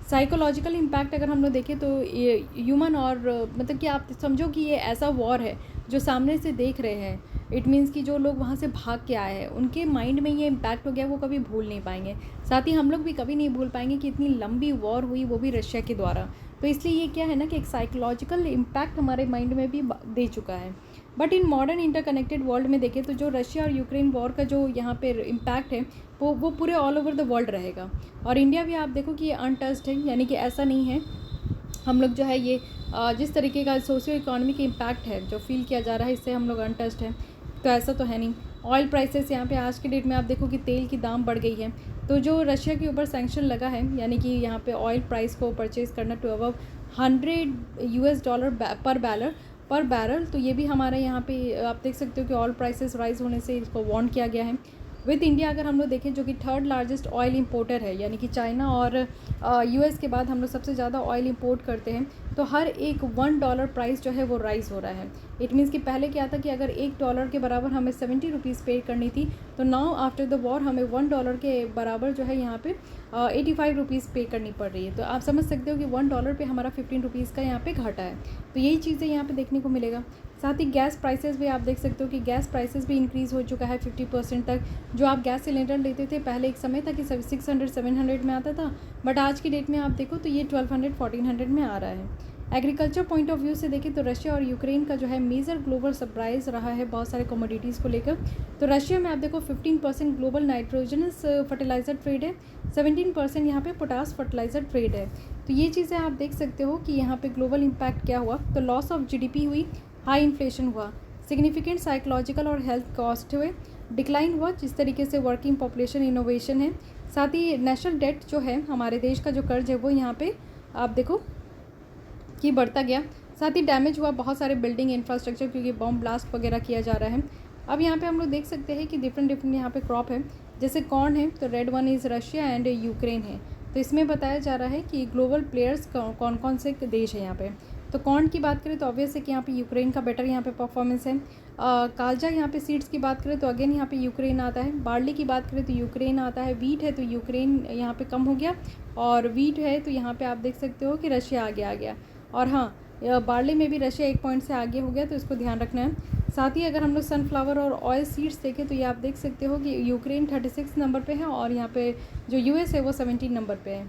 साइकोलॉजिकल इम्पैक्ट अगर हम लोग देखें तो ये ह्यूमन और मतलब कि आप समझो कि ये ऐसा वॉर है जो सामने से देख रहे हैं, इट मीन्स कि जो लोग वहाँ से भाग के आए हैं उनके माइंड में ये इम्पैक्ट हो गया, वो कभी भूल नहीं पाएंगे। साथ ही हम लोग भी कभी नहीं भूल पाएंगे कि इतनी लंबी वॉर हुई, वो भी रशिया के द्वारा। तो इसलिए ये क्या है ना कि एक साइकोलॉजिकल इम्पैक्ट हमारे माइंड में भी दे चुका है। But in modern interconnected world में देखें तो जो रशिया और यूक्रेन वॉर का जो यहाँ पे इम्पैक्ट है वो पूरे ऑल ओवर द वर्ल्ड रहेगा। और इंडिया भी आप देखो कि ये अनटच्ड है, यानी कि ऐसा नहीं है हम लोग जो है ये जिस तरीके का सोशियो इकोनॉमिक इम्पैक्ट है जो फील किया जा रहा है इससे हम लोग अनटच्ड है, तो ऐसा तो है नहीं। ऑयल प्राइसेस यहाँ पे आज के डेट में आप देखो कि तेल की दाम बढ़ गई है, तो जो रशिया के ऊपर सैंक्शन लगा है, यानी कि यहाँ पे ऑयल प्राइस को परचेज़ करना टू अबव $100 पर बैरल, तो ये भी हमारे यहाँ पे आप देख सकते हो कि ऑयल प्राइसेस राइज होने से इसको वार्न किया गया है। विद इंडिया अगर हम लोग देखें जो कि थर्ड लार्जेस्ट ऑयल इंपोर्टर है, यानी कि चाइना और यूएस के बाद हम लोग सबसे ज़्यादा ऑयल इंपोर्ट करते हैं, तो हर एक $1 प्राइस जो है वो राइज़ हो रहा है। इट मीन्स कि पहले क्या था कि अगर $1 के बराबर हमें 70 रुपीज़ पे करनी थी, तो नाउ आफ्टर द वॉर हमें $1 के बराबर जो है यहाँ पे 85 रुपीज़ पे करनी पड़ रही है। तो आप समझ सकते हो कि $1 पे हमारा 15 रुपीज़ का यहाँ पे घाटा है। तो यही चीज़ें यहाँ पे देखने को मिलेगा। साथ ही गैस प्राइसेस भी आप देख सकते हो कि गैस प्राइसेस भी इंक्रीज़ हो चुका है 50% तक। जो आप गैस सिलेंडर लेते थे पहले एक समय था कि 600-700 में आता था, बट आज की डेट में आप देखो तो ये 1200-1400 में आ रहा है। एग्रीकल्चर पॉइंट ऑफ व्यू से देखें तो रशिया और यूक्रेन का जो है मेजर ग्लोबल सप्लाईज रहा है बहुत सारे कमोडिटीज़ को लेकर। तो रशिया में आप देखो 15% ग्लोबल नाइट्रोजनस फर्टिलाइज़र ट्रेड है, 17% यहाँ पे पोटास फर्टिलाइज़र ट्रेड है। तो ये चीज़ें आप देख सकते हो कि यहाँ पे ग्लोबल इम्पैक्ट क्या हुआ। तो लॉस ऑफ जीडीपी हुई, हाई इन्फ्लेशन हुआ, सिग्निफिकेंट साइकोलॉजिकल और हेल्थ कॉस्ट हुए, डिक्लाइन हुआ जिस तरीके से वर्किंग पॉपुलेशन इनोवेशन है। साथ ही नेशनल डेट जो है हमारे देश का जो कर्ज है वो यहाँ पे आप देखो कि बढ़ता गया। साथ ही डैमेज हुआ बहुत सारे बिल्डिंग इंफ्रास्ट्रक्चर, क्योंकि बॉम्ब ब्लास्ट वगैरह किया जा रहा है। अब यहाँ पे हम लोग देख सकते हैं कि डिफरेंट यहाँ पे क्रॉप है। जैसे कौन है, तो red one is Russia and Ukraine है। तो इसमें बताया जा रहा है कि ग्लोबल प्लेयर्स कौन कौन से देश है यहाँ पे। तो कौन की बात करें तो ऑब्वियस है कि यहाँ पे यूक्रेन का बेटर यहाँ पे परफॉर्मेंस है। कालजा यहाँ पे सीड्स की बात करें तो अगेन यहाँ पे यूक्रेन आता है। बार्ली की बात करें तो यूक्रेन आता है। वीट है तो यूक्रेन यहाँ पे कम हो गया, और वीट है तो यहाँ पे आप देख सकते हो कि रशिया आगे आ गया। और हाँ, बार्ली में भी रशिया 1 पॉइंट से आगे हो गया, तो इसको ध्यान रखना है। साथ ही अगर हम लोग सनफ्लावर और ऑयल सीड्स देखें तो ये आप देख सकते हो कि यूक्रेन 36 नंबर पे है, और यहाँ पे जो यूएस है वो 17 नंबर पे है।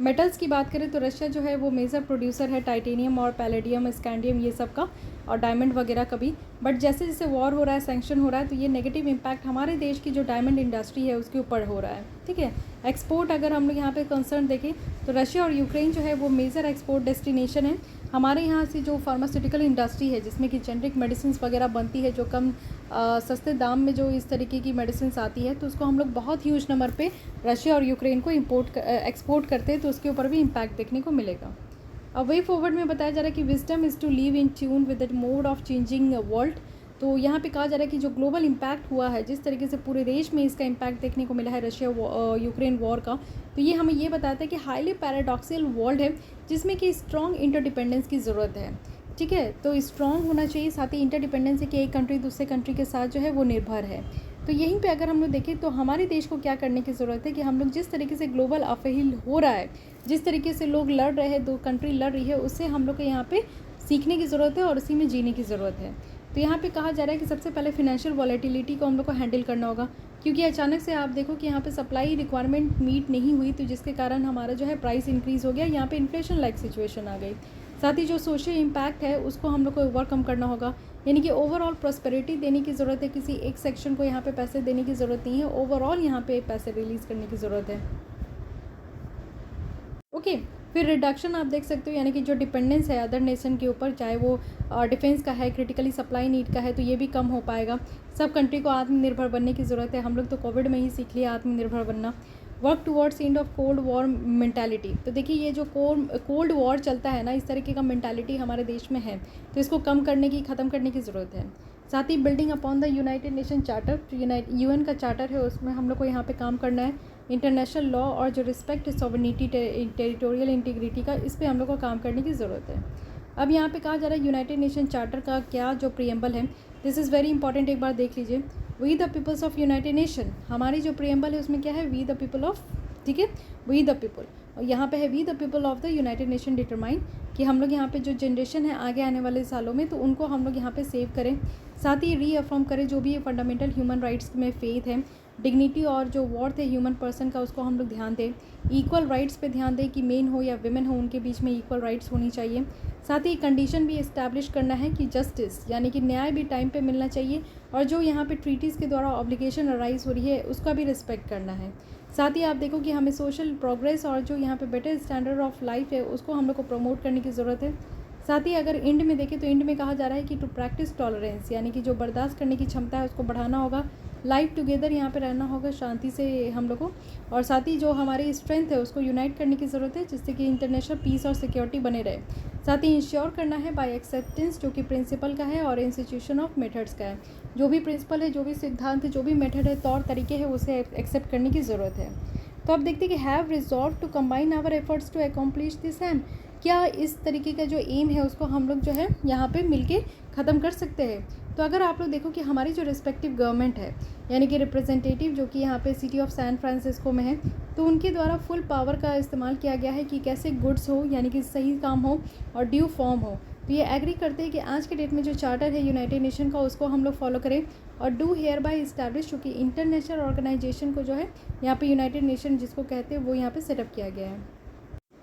मेटल्स की बात करें तो रशिया जो है वो मेजर प्रोड्यूसर है टाइटेनियम और पैलेडियम, स्कैंडियम, ये सब का, और डायमंड वगैरह का भी। बट जैसे जैसे वॉर हो रहा है, सैंक्शन हो रहा है, तो ये नेगेटिव इम्पैक्ट हमारे देश की जो डायमंड इंडस्ट्री है उसके ऊपर हो रहा है। ठीक है, एक्सपोर्ट अगर हम लोग यहाँ पे कंसर्न देखें तो रशिया और यूक्रेन जो है वो मेजर एक्सपोर्ट डेस्टिनेशन है। हमारे यहाँ से जो फार्मास्यूटिकल इंडस्ट्री है जिसमें कि जेनरिक मेडिसिन वगैरह बनती है, जो कम सस्ते दाम में जो इस तरीके की मेडिसिन आती है, तो उसको हम लोग बहुत ह्यूज नंबर पे रशिया और यूक्रेन को एक्सपोर्ट करते हैं, तो उसके ऊपर भी इम्पैक्ट देखने को मिलेगा। अब वे फॉरवर्ड में बताया जा रहा है कि wisdom is to live in tune with the mode of changing world. तो यहाँ पे कहा जा रहा है कि जो ग्लोबल इम्पैक्ट हुआ है, जिस तरीके से पूरे देश में इसका इम्पैक्ट देखने को मिला है रशिया यूक्रेन वॉर का, तो ये हमें ये बताता है कि हाईली पैराडॉक्सियल वर्ल्ड है जिसमें कि स्ट्रॉन्ग इंटरडिपेंडेंस की ज़रूरत है। ठीक है, तो स्ट्रॉन्ग होना चाहिए, साथ ही इंटरडिपेंडेंस है कि एक कंट्री दूसरे कंट्री के साथ जो है वो निर्भर है। तो यहीं पे अगर हम लोग देखें तो हमारे देश को क्या करने की ज़रूरत है कि हम लोग जिस तरीके से ग्लोबल अपहील हो रहा है, जिस तरीके से लोग लड़ रहे हैं, 2 कंट्री लड़ रही है, उससे हम लोग को यहाँ पे सीखने की ज़रूरत है और उसी में जीने की ज़रूरत है। तो यहाँ पे कहा जा रहा है कि सबसे पहले फिनेंशियल वॉलेटिलिटी को हम लोग को हैंडल करना होगा, क्योंकि अचानक से आप देखो कि यहाँ पे सप्लाई रिक्वायरमेंट मीट नहीं हुई, तो जिसके कारण हमारा जो है प्राइस इंक्रीज़ हो गया, यहाँ पे इन्फ्लेशन लाइक सिचुएशन आ गई। साथ ही जो सोशल इम्पैक्ट है उसको हम लोग को ओवरकम करना होगा, यानी कि ओवरऑल प्रॉस्पेरिटी देने की ज़रूरत है। किसी एक सेक्शन को यहाँ पे पैसे देने की ज़रूरत नहीं है, ओवरऑल यहाँ पे पैसे रिलीज़ करने की ज़रूरत है। ओके, फिर रिडक्शन आप देख सकते हो, यानी कि जो डिपेंडेंस है अदर नेशन के ऊपर, चाहे वो डिफेंस का है, क्रिटिकली सप्लाई नीड का है, तो ये भी कम हो पाएगा। सब कंट्री को आत्मनिर्भर बनने की ज़रूरत है। हम लोग तो कोविड में ही सीख लिया आत्मनिर्भर बनना। Work towards end of cold war mentality. तो देखिए ये जो कोल्ड वॉर चलता है ना, इस तरीके का मेंटालिटी हमारे देश में है, तो इसको कम करने की, ख़त्म करने की ज़रूरत है। साथ ही building upon the United Nation charter, जो यूएन का चार्टर है उसमें हम लोग को यहाँ पे काम करना है। इंटरनेशनल लॉ और जो रिस्पेक्ट सॉवरेनिटी, टेरिटोरियल इंटीग्रिटी का, इस पर हम लोग को काम करने की ज़रूरत है। अब यहाँ पे कहा जा रहा है यूनाइटेड नेशन चार्टर का क्या जो प्रियम्बल है, दिस इज़ वेरी इंपॉर्टेंट, एक बार देख लीजिए। We the peoples of United Nation, हमारी जो प्रियम्बल है उसमें क्या है, वी द पीपल ऑफ, ठीक है, वी द पीपल, और यहाँ पे है we the people of the United Nation determine, कि हम लोग यहाँ पे जो जनरेशन है आगे आने वाले सालों में, तो उनको हम लोग यहाँ पे सेव करें। साथ ही रीअफर्म करें जो भी फंडामेंटल ह्यूमन राइट्स में फेथ है, डिग्निटी और जो वर्थ है ह्यूमन पर्सन का, उसको हम लोग ध्यान दें। इक्वल राइट्स पे ध्यान दें कि मेन हो या विमेन हो, उनके बीच में इक्वल राइट्स होनी चाहिए। साथ ही कंडीशन भी इस्टेब्लिश करना है कि जस्टिस, यानी कि न्याय भी टाइम पे मिलना चाहिए, और जो यहाँ पे ट्रीटीज़ के द्वारा ऑब्लिगेशन अराइज हो रही है उसका भी रिस्पेक्ट करना है। साथ ही आप देखो कि हमें सोशल प्रोग्रेस और जो यहाँ पे बेटर स्टैंडर्ड ऑफ लाइफ है उसको हम लोग को प्रमोट करने की ज़रूरत है। साथ ही अगर इंड में देखें तो इंड में कहा जा रहा है कि टू प्रैक्टिस टॉलरेंस, यानी कि जो बर्दाश्त करने की क्षमता है उसको बढ़ाना होगा। लाइफ टुगेदर यहाँ पे रहना होगा शांति से हम लोग को, और साथ ही जो हमारी स्ट्रेंथ है उसको यूनाइट करने की ज़रूरत है, जिससे कि इंटरनेशनल पीस और सिक्योरिटी बने रहे। साथ ही इंश्योर करना है बाय एक्सेप्टेंस, जो कि प्रिंसिपल का है, और इंस्टीट्यूशन ऑफ मेथड्स का है। जो भी प्रिंसिपल है, जो भी सिद्धांत है, जो भी मेथड है, तौर तरीके है, उसे एक्सेप्ट करने की ज़रूरत है। तो अब देखते हैं कि have resolve to combine our efforts to accomplish this aim, क्या इस तरीके का जो एम है उसको हम लोग जो है यहाँ पे मिलके ख़त्म कर सकते हैं। तो अगर आप लोग देखो कि हमारी जो रिस्पेक्टिव गवर्नमेंट है, यानी कि रिप्रेजेंटेटिव जो कि यहाँ पे सिटी ऑफ सैन फ्रांसिस्को में है, तो उनके द्वारा फुल पावर का इस्तेमाल किया गया है कि कैसे गुड्स हो, यानी कि सही काम हो और ड्यू फॉर्म हो। तो ये एग्री करते हैं कि आज के डेट में जो चार्टर है यूनाइटेड नेशन का उसको हम लोग फॉलो करें, और डू हेयर बाय इस्टेब्लिश, चूँकि इंटरनेशनल ऑर्गेनाइजेशन को जो है यहाँ पे यूनाइटेड नेशन जिसको कहते हैं वो यहाँ पे सेटअप किया गया है।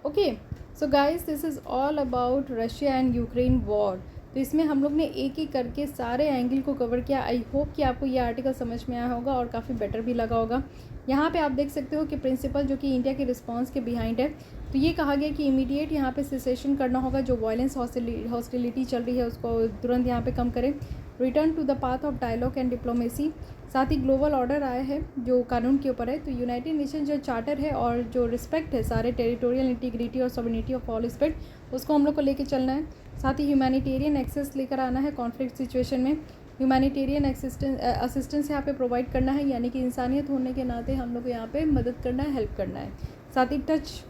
Okay, so guys this is all about Russia and Ukraine war. तो इसमें हम लोग ने एक एक करके सारे एंगल को कवर किया। आई होप कि आपको ये आर्टिकल समझ में आया होगा और काफ़ी बेटर भी लगा होगा। यहाँ पे आप देख सकते हो कि प्रिंसिपल जो कि इंडिया के रिस्पांस के बिहाइंड है, तो ये कहा गया कि इमीडिएट यहाँ पे सेसेशन करना होगा, जो वायलेंस हॉस्टिलिटी चल रही है उसको तुरंत यहाँ पे कम करें। Return to the path of dialogue and diplomacy. साथ ही ग्लोबल ऑर्डर आया है जो कानून के ऊपर है, तो यूनाइटेड नेशन जो चार्टर है और जो रिस्पेक्ट है सारे टेरिटोरियल इंटीग्रिटी और सॉवरेनिटी ऑफ ऑल स्टेट, उसको हम लोग को लेके चलना है। साथ ही ह्यूमैनिटेरियन एक्सेस लेकर आना है कॉन्फ्लिक्ट सिचुएशन में। ह्यूमैनिटेरियन असिस्टेंस यहाँ पे प्रोवाइड करना है, यानी कि इंसानियत होने के नाते हम लोग को यहाँ पे मदद करना है, हेल्प करना है। साथ ही टच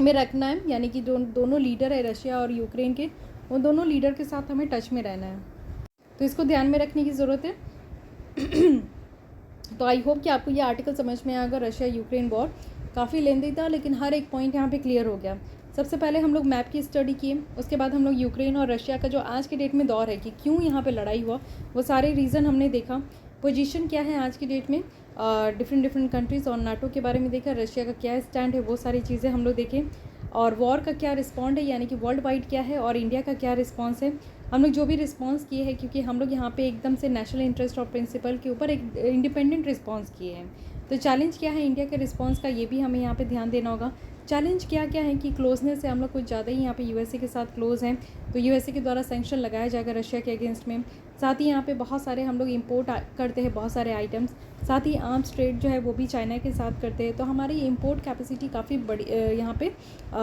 में रखना है, यानी कि दोनों लीडर है रशिया और यूक्रेन के, उन दोनों लीडर के साथ हमें टच में रहना है, तो इसको ध्यान में रखने की ज़रूरत है। तो आई होप कि आपको ये आर्टिकल समझ में आएगा। रशिया यूक्रेन वॉर काफ़ी लेंदी था, लेकिन हर एक पॉइंट यहाँ पे क्लियर हो गया। सबसे पहले हम लोग मैप की स्टडी किए, उसके बाद हम लोग यूक्रेन और रशिया का जो आज के डेट में दौर है कि क्यों यहाँ पे लड़ाई हुआ, वो सारे रीज़न हमने देखा। पोजीशन क्या है आज की डेट में डिफरेंट कंट्रीज़, और नाटो के बारे में देखा, रशिया का क्या स्टैंड है, वो सारी चीज़ें हम लोग देखें, और वॉर का क्या रिस्पॉन्ड है, यानी कि वर्ल्ड वाइड क्या है, और इंडिया का क्या रिस्पॉन्स है। हम लोग जो भी रिस्पॉन्स किए हैं, क्योंकि हम लोग यहाँ पे एकदम से नेशनल इंटरेस्ट और प्रिंसिपल के ऊपर एक इंडिपेंडेंट रिस्पॉन्स किए हैं। तो चैलेंज क्या है इंडिया के रिस्पॉन्स का, ये भी हमें यहाँ पे ध्यान देना होगा। चैलेंज क्या क्या है कि क्लोजनेस से हम लोग कुछ ज़्यादा ही यहाँ पे यूएसए के साथ क्लोज हैं, तो यूएसए के द्वारा सैंक्शन लगाया जाएगा रशिया के अगेंस्ट में। साथ ही यहाँ पे बहुत सारे हम लोग इंपोर्ट करते हैं बहुत सारे आइटम्स, साथ ही आर्म्स ट्रेड जो है वो भी चाइना के साथ करते हैं, तो हमारी इम्पोर्ट कैपेसिटी काफ़ी बड़ी यहाँ पे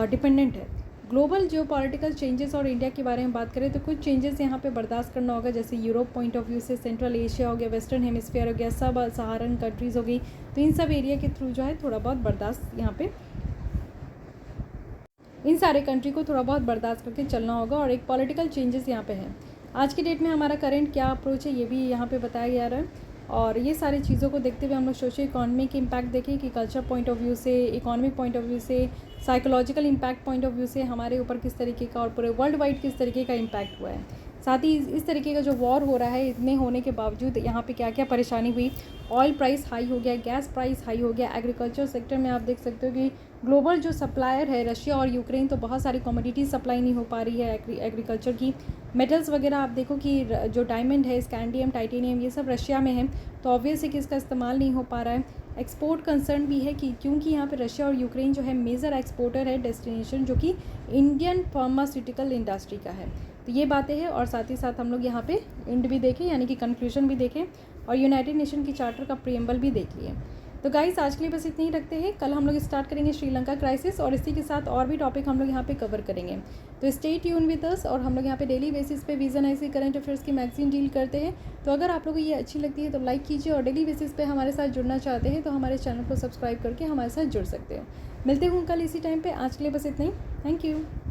डिपेंडेंट है। ग्लोबल जियोपॉलिटिकल चेंजेस और इंडिया के बारे में बात करें तो कुछ चेंजेस यहाँ पे बर्दाश्त करना होगा, जैसे यूरोप पॉइंट ऑफ व्यू से सेंट्रल एशिया हो गया, वेस्टर्न हेमिस्फीयर हो गया, सब सहारन कंट्रीज़ हो गई, तो इन सब एरिया के थ्रू जो है थोड़ा बहुत बर्दाश्त यहाँ पे इन सारे कंट्री को थोड़ा बहुत बर्दाश्त करके चलना होगा। और एक पॉलिटिकल चेंजेस यहाँ पे है। आज की डेट में हमारा करंट क्या अप्रोच है ये भी यहाँ पे बताया जा रहा है, और ये सारी चीज़ों को देखते हुए हम लोग सोशो इकोनॉमिक इम्पैक्ट देखें कि कल्चर पॉइंट ऑफ व्यू से, इकोनॉमिक पॉइंट ऑफ व्यू से, psychological impact point of view से हमारे ऊपर किस तरीके का और पूरे वर्ल्ड वाइड किस तरीके का इम्पैक्ट हुआ है। साथ ही इस तरीके का जो वॉर हो रहा है, इतने होने के बावजूद यहाँ पे क्या क्या परेशानी हुई। ऑयल प्राइस हाई हो गया, गैस प्राइस हाई हो गया, एग्रीकल्चर सेक्टर में आप देख सकते हो कि ग्लोबल जो सप्लायर है रशिया और यूक्रेन, तो बहुत सारी कमोडिटीज़ सप्लाई नहीं हो पा रही है एग्रीकल्चर की। मेटल्स वगैरह आप देखो कि जो डायमंड है, स्कैंडियम, टाइटेनियम, ये सब रशिया में है, तो ऑब्वियस है कि इसका इस्तेमाल नहीं हो पा रहा है। एक्सपोर्ट कंसर्न भी है कि क्योंकि यहाँ पे रशिया और यूक्रेन जो है मेजर एक्सपोर्टर है डेस्टिनेशन, जो कि इंडियन फार्मास्यूटिकल इंडस्ट्री का है, तो ये बातें हैं। और साथ ही साथ हम लोग यहाँ पे एंड भी देखें, यानी कि कंक्लूजन भी देखें, और यूनाइटेड नेशन की चार्टर का प्रीएम्बल भी देख लिए। तो गाइस आज के लिए बस इतना ही रखते हैं। कल हम लोग स्टार्ट करेंगे श्रीलंका क्राइसिस, और इसी के साथ और भी टॉपिक हम लोग यहाँ पे कवर करेंगे, तो स्टे ट्यून विद अस। और हम लोग यहाँ पे डेली बेसिस पे विजन ऐसी करंट अफेयर्स की मैगजीन डील करते हैं, तो अगर आप लोगों को ये अच्छी लगती है तो लाइक कीजिए, और डेली बेसिस पे हमारे साथ जुड़ना चाहते हैं तो हमारे चैनल को सब्सक्राइब करके हमारे साथ जुड़ सकते हो। मिलते हूँ कल इसी टाइम पर। आज के लिए बस इतना ही। Thank you.